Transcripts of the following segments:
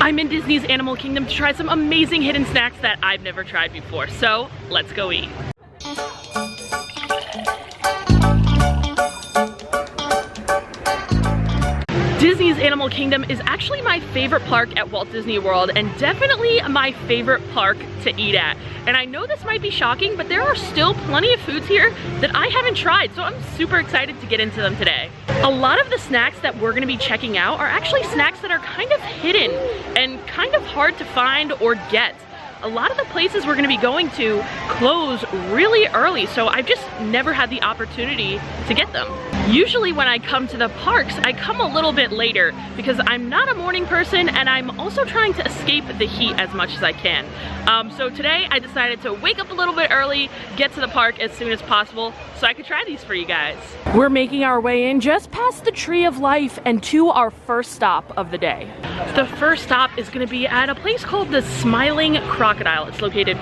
I'm in Disney's Animal Kingdom to try some amazing hidden snacks that I've never tried before, so let's go eat. Disney's Animal Kingdom is actually my favorite park at Walt Disney World and definitely my favorite park to eat at. And I know this might be shocking, but there are still plenty of foods here that I haven't tried, so I'm super excited to get into them today. A lot of the snacks that we're gonna be checking out are actually snacks that are kind of hidden and kind of hard to find or get. A lot of the places we're gonna be going to close really early, so I've just never had the opportunity to get them. Usually when I come to the parks, I come a little bit later because I'm not a morning person and I'm also trying to escape the heat as much as I can. So today I decided to wake up a little bit early, get to the park as soon as possible so I could try these for you guys. We're making our way in just past the Tree of Life and to our first stop of the day. The first stop is gonna be at a place called the Smiling Crocodile. It's located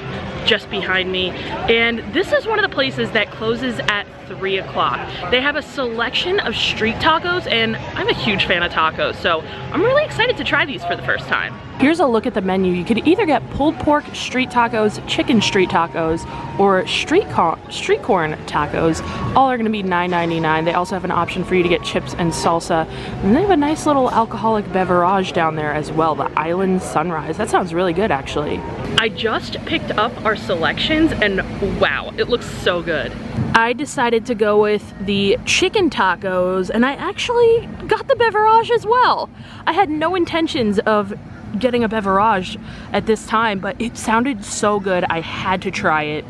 just behind me, and this is one of the places that closes at 3 o'clock. They have a selection of street tacos, and I'm a huge fan of tacos, so I'm really excited to try these for the first time. Here's a look at the menu. You could either get pulled pork street tacos, chicken street tacos, or street corn tacos. All are gonna be $9.99. They also have an option for you to get chips and salsa. And they have a nice little alcoholic beverage down there as well, the Island Sunrise. That sounds really good, actually. I just picked up our selections and wow, it looks so good. I decided to go with the chicken tacos and I actually got the beverage as well. I had no intentions of getting a beverage at this time, but it sounded so good I had to try it.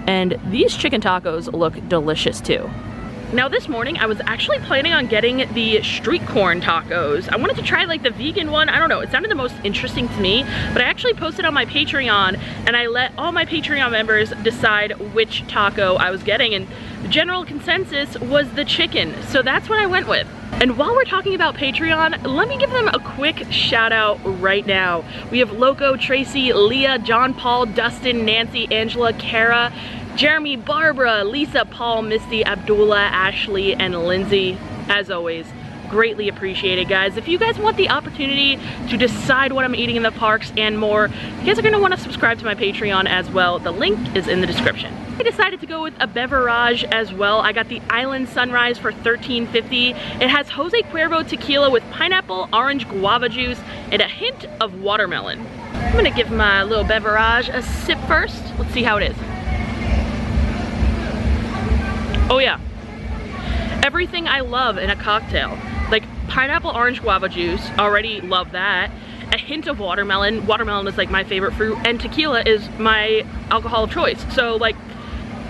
And these chicken tacos look delicious too. Now this morning I was actually planning on getting the street corn tacos. I wanted to try like the vegan one. I don't know, it sounded the most interesting to me, but I actually posted on my Patreon and I let all my Patreon members decide which taco I was getting, and the general consensus was the chicken, so that's what I went with. And while we're talking about Patreon, let me give them a quick shout out right now. We have Loco, Tracy, Leah, John Paul, Dustin, Nancy, Angela, Kara, Jeremy, Barbara, Lisa, Paul, Misty, Abdullah, Ashley, and Lindsay. As always, greatly appreciated, guys. If you guys want the opportunity to decide what I'm eating in the parks and more, you guys are gonna wanna subscribe to my Patreon as well. The link is in the description. I decided to go with a beverage as well. I got the Island Sunrise for $13.50. It has Jose Cuervo tequila with pineapple, orange, guava juice, and a hint of watermelon. I'm gonna give my little beverage a sip first. Let's see how it is. Oh yeah, everything I love in a cocktail. Like pineapple, orange, guava juice, already love that. A hint of watermelon. Watermelon is like my favorite fruit, and tequila is my alcohol of choice. So like,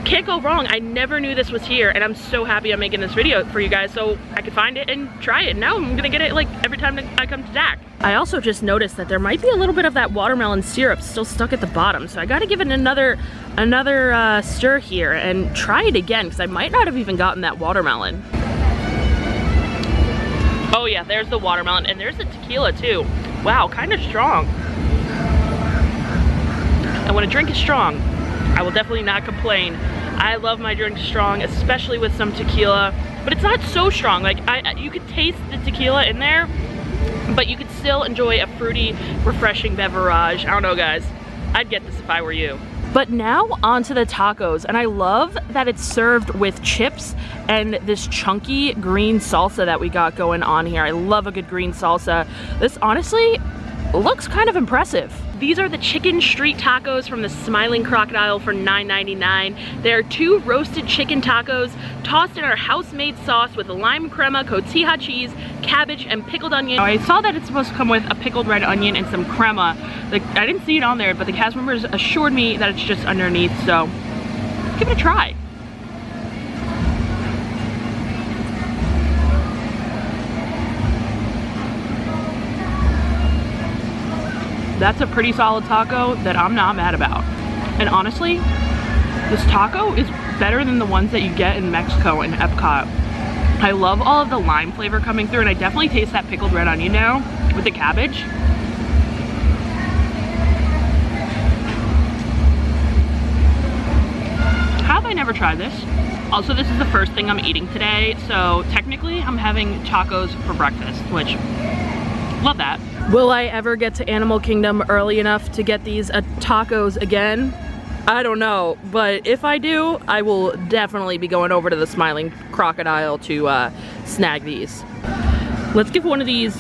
can't go wrong. I never knew this was here, and I'm so happy I'm making this video for you guys so I could find it and try it. Now I'm gonna get it like every time I come to DAC. I also just noticed that there might be a little bit of that watermelon syrup still stuck at the bottom, so I gotta give it another stir here and try it again, because I might not have even gotten that watermelon. Oh yeah, there's the watermelon, and there's the tequila too. Wow, kind of strong. And when a drink is strong, I will definitely not complain. I love my drinks strong, especially with some tequila, but it's not so strong. Like you could taste the tequila in there, but you could still enjoy a fruity, refreshing beverage. I don't know, guys. I'd get this if I were you. But now onto the tacos, and I love that it's served with chips and this chunky green salsa that we got going on here. I love a good green salsa. This honestly looks kind of impressive. These are the chicken street tacos from the Smiling Crocodile for $9.99. They're 2 roasted chicken tacos tossed in our house-made sauce with lime crema, cotija cheese, cabbage, and pickled onion. I saw that it's supposed to come with a pickled red onion and some crema. Like, I didn't see it on there, but the cast members assured me that it's just underneath, so let's give it a try. That's a pretty solid taco that I'm not mad about. And honestly, this taco is better than the ones that you get in Mexico and Epcot. I love all of the lime flavor coming through, and I definitely taste that pickled red onion now with the cabbage. How have I never tried this? Also, this is the first thing I'm eating today, so technically I'm having tacos for breakfast, which Love that. Will I ever get to Animal Kingdom early enough to get these tacos again? I don't know, but if I do, I will definitely be going over to the Smiling Crocodile to snag these. Let's give one of these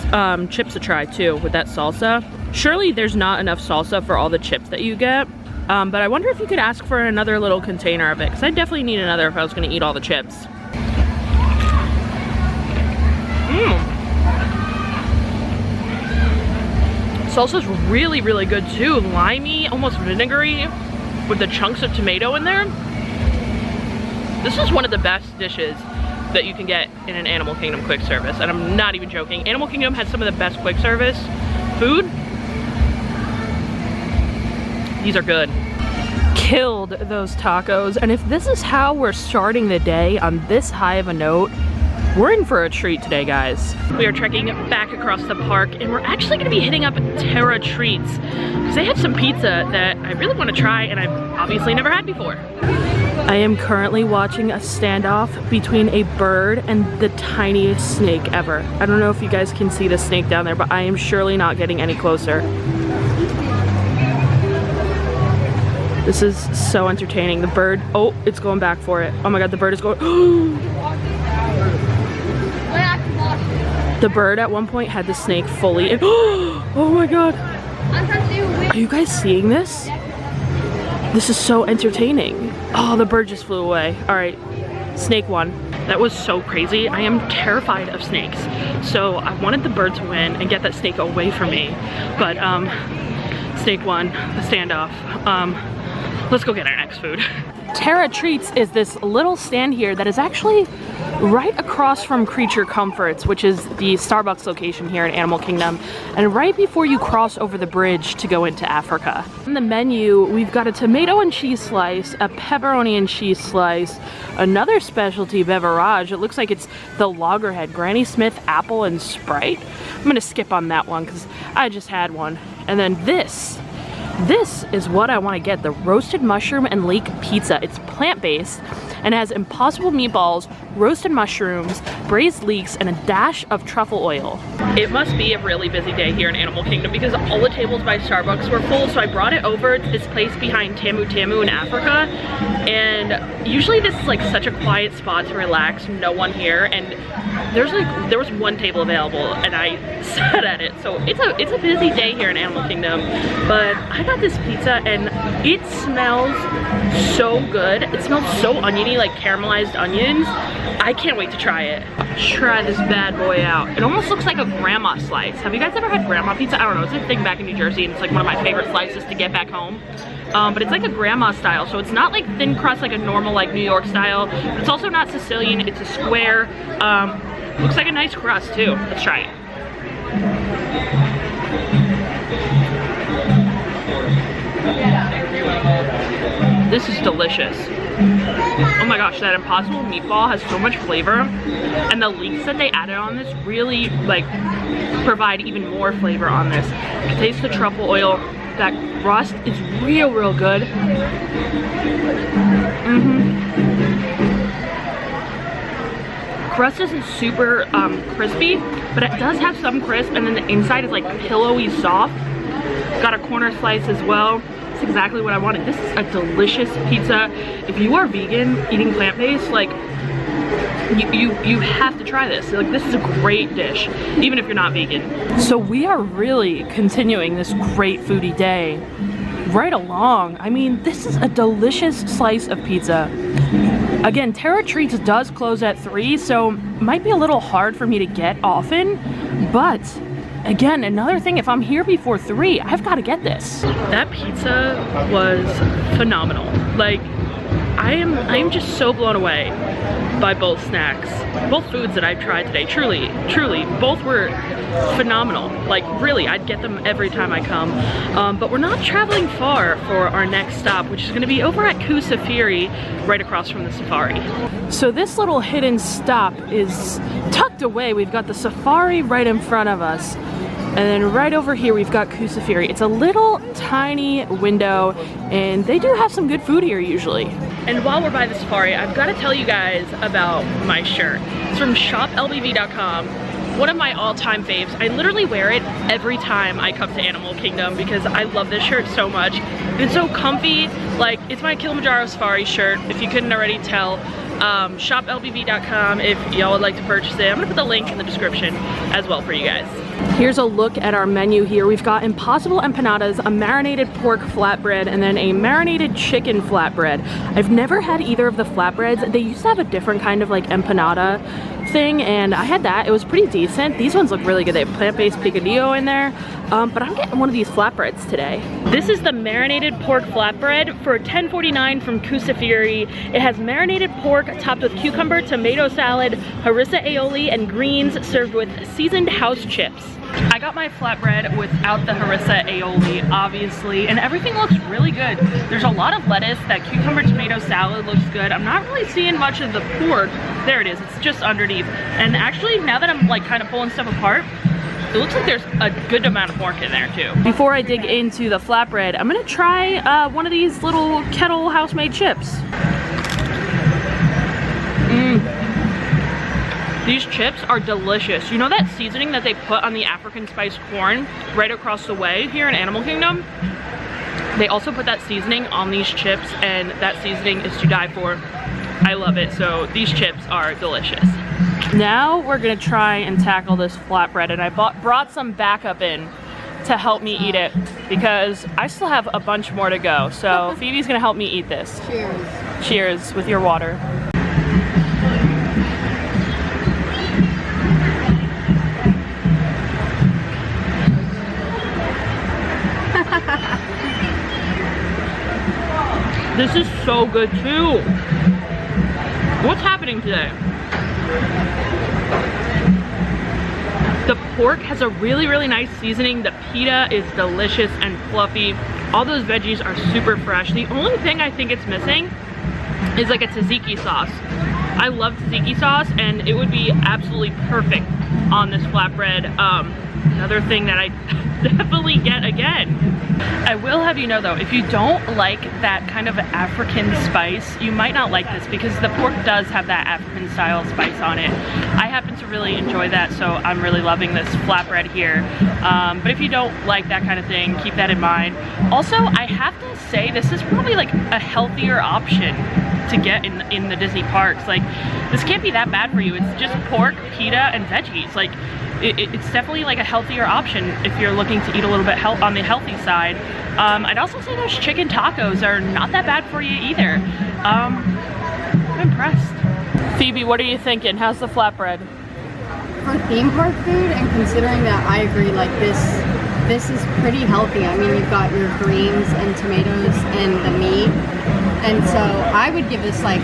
chips a try too with that salsa. Surely there's not enough salsa for all the chips that you get, but I wonder if you could ask for another little container of it, because I definitely need another if I was gonna eat all the chips. Salsa's really, really good too. Limey, almost vinegary, with the chunks of tomato in there. This is one of the best dishes that you can get in an Animal Kingdom quick service, and I'm not even joking. Animal Kingdom has some of the best quick service food. These are good. Killed those tacos, and if this is how we're starting the day on this high of a note, we're in for a treat today, guys. We are trekking back across the park, and we're actually gonna be hitting up Terra Treats, because they have some pizza that I really wanna try, and I've obviously never had before. I am currently watching a standoff between a bird and the tiniest snake ever. I don't know if you guys can see the snake down there, but I am surely not getting any closer. This is so entertaining. The bird, oh, it's going back for it. Oh my God, the bird is going, The bird at one point had the snake fully in. Oh my God. Are you guys seeing this? This is so entertaining. Oh, the bird just flew away. All right, snake won. That was so crazy. I am terrified of snakes. So I wanted the bird to win and get that snake away from me. But snake won the standoff. Let's go get our next food. Terra Treats is this little stand here that is actually right across from Creature Comforts, which is the Starbucks location here in Animal Kingdom, and right before you cross over the bridge to go into Africa. On the menu, we've got a tomato and cheese slice, a pepperoni and cheese slice, another specialty beverage. It looks like it's the Loggerhead Granny Smith Apple and Sprite. I'm gonna skip on that one because I just had one. And then this is what I want to get, the roasted mushroom and leek pizza. It's plant-based and has impossible meatballs, roasted mushrooms, braised leeks, and a dash of truffle oil. It must be a really busy day here in Animal Kingdom because all the tables by Starbucks were full, so I brought it over to this place behind Tamu Tamu in Africa, and usually this is like such a quiet spot to relax, no one here, and there was one table available and I sat at it. So it's a busy day here in Animal Kingdom, but I got this pizza and it smells so good. It smells so oniony, like caramelized onions. I can't wait to try it. Try this bad boy out. It almost looks like a grandma slice. Have you guys ever had grandma pizza? I don't know, it's a thing back in New Jersey and it's like one of my favorite slices to get back home. But it's like a grandma style, so it's not like thin crust like a normal like New York style, but it's also not Sicilian, it's a square. Looks like a nice crust too. Let's try it. This is delicious. Oh my gosh, that Impossible meatball has so much flavor, and the leeks that they added on this really like provide even more flavor on this. Taste the truffle oil. That crust is real good. Crust isn't super crispy, but it does have some crisp, and then the inside is like pillowy soft. Got a corner slice as well. It's exactly what I wanted. This is a delicious pizza. If you are vegan, eating plant-based, like you have to try this. Like, this is a great dish, even if you're not vegan. So we are really continuing this great foodie day right along. I mean, this is a delicious slice of pizza. Again, Terra Treats does close at 3, so might be a little hard for me to get often, but again, another thing, if I'm here before 3, I've got to get this. That pizza was phenomenal. Like, I am just so blown away by both snacks, both foods that I've tried today. Truly, both were phenomenal. Like, really, I'd get them every time I come. But we're not traveling far for our next stop, which is going to be over at Kusafiri, right across from the safari. So this little hidden stop is tucked away. We've got the safari right in front of us. And then right over here, we've got Kusafiri. It's a little tiny window, and they do have some good food here usually. And while we're by the safari, I've got to tell you guys about my shirt. It's from shoplbv.com. one of my all-time faves. I literally wear it every time I come to Animal Kingdom because I love this shirt so much. It's so comfy. Like, it's my Kilimanjaro Safari shirt, if you couldn't already tell. ShopLBV.com if y'all would like to purchase it. I'm gonna put the link in the description as well for you guys. Here's a look at our menu here. We've got Impossible Empanadas, a marinated pork flatbread, and then a marinated chicken flatbread. I've never had either of the flatbreads. They used to have a different kind of like empanada thing, and I had that. It was pretty decent. These ones look really good. They have plant-based picadillo in there, but I'm getting one of these flatbreads today. This is the marinated pork flatbread for $10.49 from Kusafiri. It has marinated pork topped with cucumber, tomato salad, harissa aioli, and greens served with seasoned house chips. I got my flatbread without the harissa aioli, obviously, and everything looks really good. There's a lot of lettuce. That cucumber tomato salad looks good. I'm not really seeing much of the pork. There it is. It's just underneath. And actually, now that I'm like kind of pulling stuff apart, it looks like there's a good amount of pork in there too. Before I dig into the flatbread, I'm gonna try one of these little kettle house-made chips. These chips are delicious. You know that seasoning that they put on the African spiced corn right across the way here in Animal Kingdom? They also put that seasoning on these chips, and that seasoning is to die for. I love it. So these chips are delicious. Now we're gonna try and tackle this flatbread, and I brought some backup in to help me eat it because I still have a bunch more to go. So Phoebe's gonna help me eat this. Cheers. Cheers with your water. This is so good too. What's happening today? The pork has a really, really nice seasoning. The pita is delicious and fluffy. All those veggies are super fresh. The only thing I think it's missing is like a tzatziki sauce. I love tzatziki sauce, and it would be absolutely perfect on this flatbread. Another thing that I definitely get again. I will have you know though, if you don't like that kind of African spice, you might not like this because the pork does have that African style spice on it. I happen to really enjoy that, so I'm really loving this flatbread here. But if you don't like that kind of thing, keep that in mind. Also, I have to say this is probably like a healthier option to get in the Disney parks. Like, this can't be that bad for you. It's just pork, pita, and veggies. Like, it's definitely like a healthier option if you're looking to eat a little bit on the healthy side. I'd also say those chicken tacos are not that bad for you either. I'm impressed. Phoebe, what are you thinking? How's the flatbread? For theme park food, and considering that, I agree, like this is pretty healthy. I mean, you've got your greens and tomatoes and the meat. And so I would give this like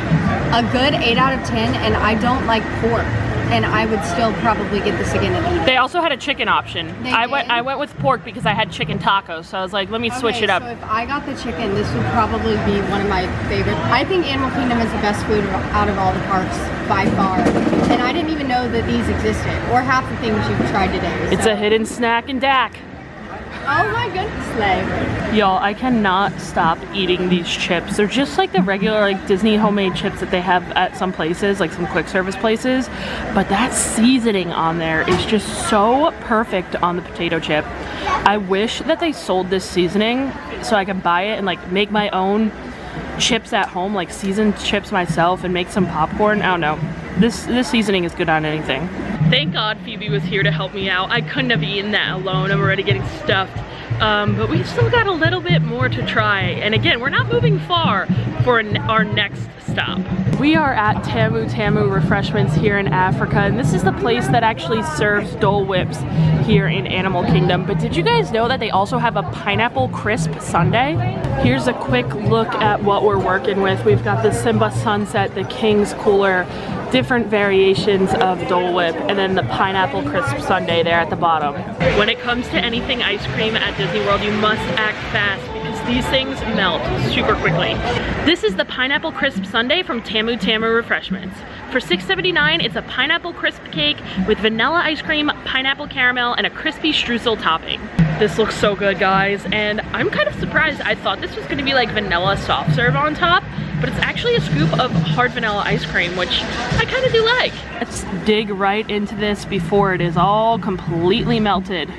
a good 8 out of 10, and I don't like pork. And I would still probably get this again and eat it. They also had a chicken option. I went with pork because I had chicken tacos, so I was like, let me switch it up. So if I got the chicken, this would probably be one of my favorites. I think Animal Kingdom is the best food out of all the parks by far. And I didn't even know that these existed, or half the things you've tried today. It's a hidden snack in DAC. Oh my goodness, Slay. Y'all, I cannot stop eating these chips. They're just like the regular like Disney homemade chips that they have at some places, like some quick service places. But that seasoning on there is just so perfect on the potato chip. I wish that they sold this seasoning so I can buy it and like make my own chips at home, like seasoned chips myself, and make some popcorn. I don't know. This seasoning is good on anything. Thank God Phoebe was here to help me out. I couldn't have eaten that alone. I'm already getting stuffed. But we've still got a little bit more to try. And again, we're not moving far for our next stop. We are at Tamu Tamu Refreshments here in Africa, and this is the place that actually serves Dole Whips here in Animal Kingdom. But did you guys know that they also have a pineapple crisp sundae? Here's a quick look at what we're working with. We've got the Simba Sunset, the King's Cooler, different variations of Dole Whip, and then the pineapple crisp sundae there at the bottom. When it comes to anything ice cream at Disney World, you must act fast because these things melt super quickly. This is the pineapple crisp sundae from Tamu Tamu Refreshments. For $6.79, it's a pineapple crisp cake with vanilla ice cream, pineapple caramel, and a crispy streusel topping. This looks so good, guys, and I'm kind of surprised. I thought this was gonna be like vanilla soft serve on top, but it's actually a scoop of hard vanilla ice cream, which I kind of do like. Let's dig right into this before it is all completely melted.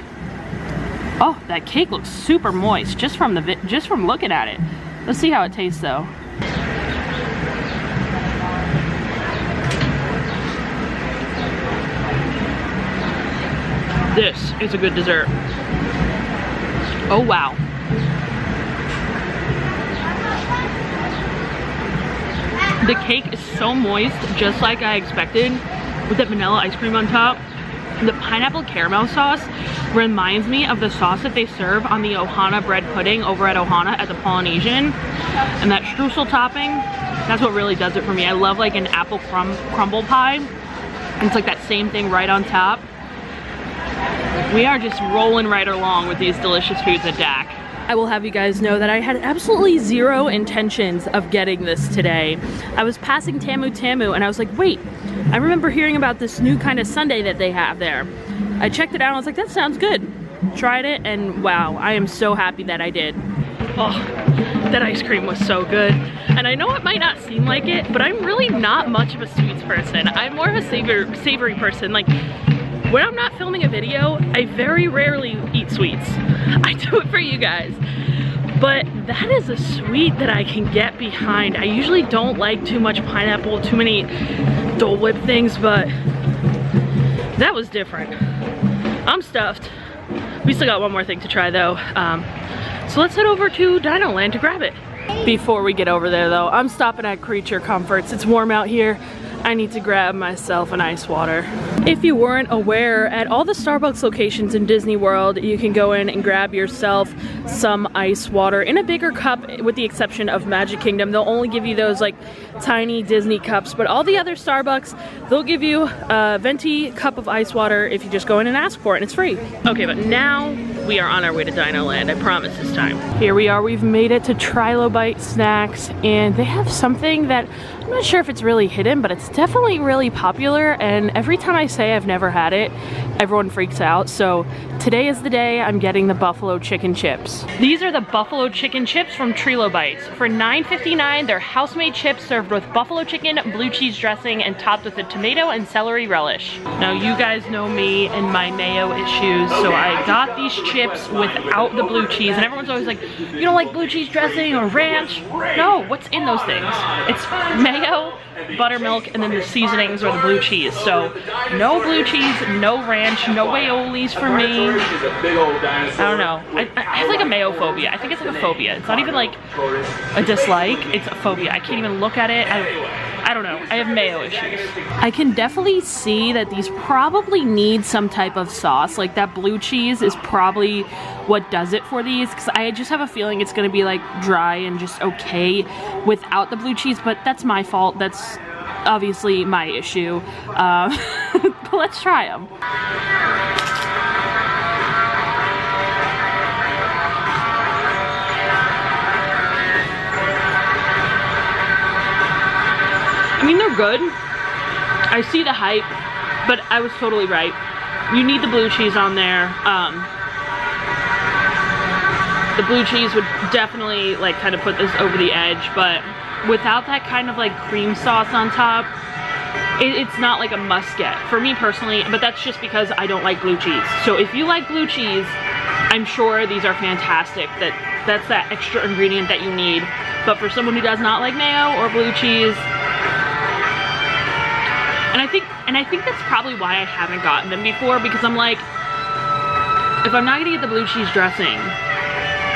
Oh, that cake looks super moist just from looking at it. Let's see how it tastes though. This is a good dessert. Oh wow. The cake is so moist, just like I expected, with that vanilla ice cream on top. The pineapple caramel sauce reminds me of the sauce that they serve on the Ohana bread pudding over at Ohana at the Polynesian. And that streusel topping, that's what really does it for me. I love like an apple crumble pie. And it's like that same thing right on top. We are just rolling right along with these delicious foods at DAC. I will have you guys know that I had absolutely zero intentions of getting this today. I was passing Tamu Tamu and I was like, wait, I remember hearing about this new kind of sundae that they have there. I checked it out and I was like, that sounds good. Tried it and wow, I am so happy that I did. Oh, that ice cream was so good. And I know it might not seem like it, but I'm really not much of a sweets person. I'm more of a savory person. Like, when I'm not filming a video, I very rarely eat sweets. I do it for you guys. But that is a sweet that I can get behind. I usually don't like too much pineapple, too many Dole Whip things, but that was different. I'm stuffed. We still got one more thing to try though. So let's head over to Dino Land to grab it. Before we get over there though, I'm stopping at Creature Comforts. It's warm out here. I need to grab myself an ice water. If you weren't aware, at all the Starbucks locations in Disney World, you can go in and grab yourself some ice water in a bigger cup, with the exception of Magic Kingdom. They'll only give you those like tiny Disney cups, but all the other Starbucks, they'll give you a venti cup of ice water if you just go in and ask for it, and it's free. Okay, but now we are on our way to Dino Land, I promise this time. Here we are, we've made it to Trilobite Snacks, and they have something that I'm not sure if it's really hidden, but it's definitely really popular, and every time I say I've never had it, everyone freaks out. So today is the day I'm getting the buffalo chicken chips. These are the buffalo chicken chips from Trilobites. For $9.59, they're house-made chips served with buffalo chicken, blue cheese dressing, and topped with a tomato and celery relish. Now you guys know me and my mayo issues, so I got these chips without the blue cheese, and everyone's always like, you don't like blue cheese dressing or ranch? No, what's in those things? It's mayo, buttermilk, and then the seasonings or the blue cheese. So no blue cheese, no ranch, no aiolis for me. I don't know. I have like a mayo phobia. I think it's like a phobia. It's not even like a dislike, it's a phobia. I can't even look at it. I don't know. I have mayo issues. I can definitely see that these probably need some type of sauce. Like that blue cheese is probably what does it for these, because I just have a feeling it's gonna be like dry and just okay without the blue cheese, but that's my fault. That's obviously my issue. But let's try them. I mean, they're good. I see the hype, but I was totally right. You need the blue cheese on there. The blue cheese would definitely like kind of put this over the edge, but without that kind of like cream sauce on top, it's not like a must get for me personally, but that's just because I don't like blue cheese. So if you like blue cheese, I'm sure these are fantastic. That's that extra ingredient that you need. But for someone who does not like mayo or blue cheese, and I think that's probably why I haven't gotten them before, because I'm like, if I'm not gonna get the blue cheese dressing,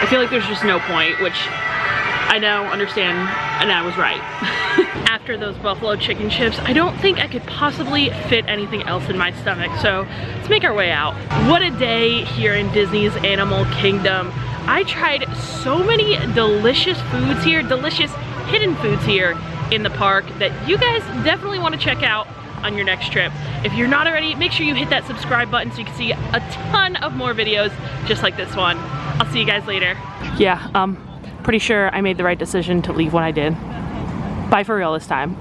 I feel like there's just no point, which I know, understand, and I was right. After those buffalo chicken chips, I don't think I could possibly fit anything else in my stomach, so let's make our way out. What a day here in Disney's Animal Kingdom. I tried so many delicious foods here, delicious hidden foods here in the park that you guys definitely want to check out on your next trip. If you're not already, make sure you hit that subscribe button so you can see a ton of more videos just like this one. I'll see you guys later. Yeah, pretty sure I made the right decision to leave when I did. Bye for real this time.